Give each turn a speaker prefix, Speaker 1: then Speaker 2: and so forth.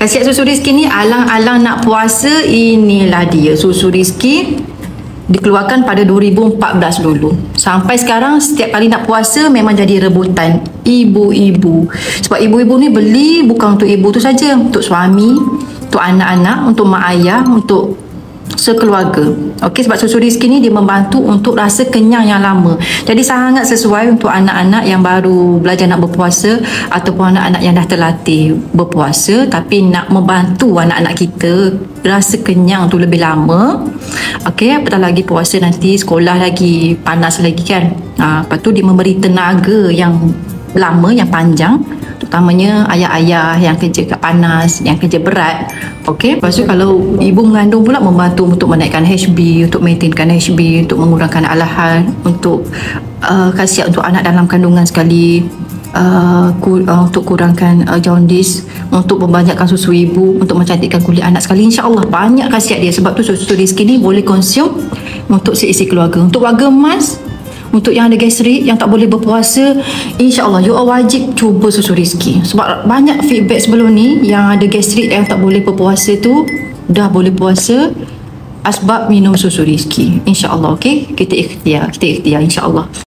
Speaker 1: Khasiat susu rizki ni, alang-alang nak puasa, inilah dia susu rizki. Dikeluarkan pada 2014 dulu. Sampai sekarang setiap kali nak puasa memang jadi rebutan ibu-ibu. Sebab ibu-ibu ni beli bukan untuk ibu tu saja, untuk suami, untuk anak-anak, untuk mak ayah, untuk sekeluarga. Okey, sebab susu rizki ni dia membantu untuk rasa kenyang yang lama. Jadi sangat sesuai untuk anak-anak yang baru belajar nak berpuasa ataupun anak-anak yang dah terlatih berpuasa tapi nak membantu anak-anak kita rasa kenyang tu lebih lama. Okey, apatah lagi puasa nanti sekolah lagi panas lagi kan. Lepas tu dia memberi tenaga yang lama, yang panjang, terutamanya ayah-ayah yang kerja kat panas, yang kerja berat. Okey, lepas tu kalau ibu mengandung pula membantu untuk menaikkan HB, untuk maintainkan HB, untuk mengurangkan alahan, untuk khasiat untuk anak dalam kandungan sekali, untuk kurangkan jaundice, untuk membanyakkan susu ibu, untuk mencantikkan kulit anak sekali. InsyaAllah banyak khasiat dia. Sebab tu susu rizki ni boleh konsum untuk seisi keluarga. Untuk warga emas, untuk yang ada gastrik, yang tak boleh berpuasa, insyaAllah you all wajib cuba susu rizki. Sebab banyak feedback sebelum ni yang ada gastrik, yang tak boleh berpuasa tu dah boleh puasa asbab minum susu rizki. InsyaAllah. Okay, kita ikhtiar insyaAllah.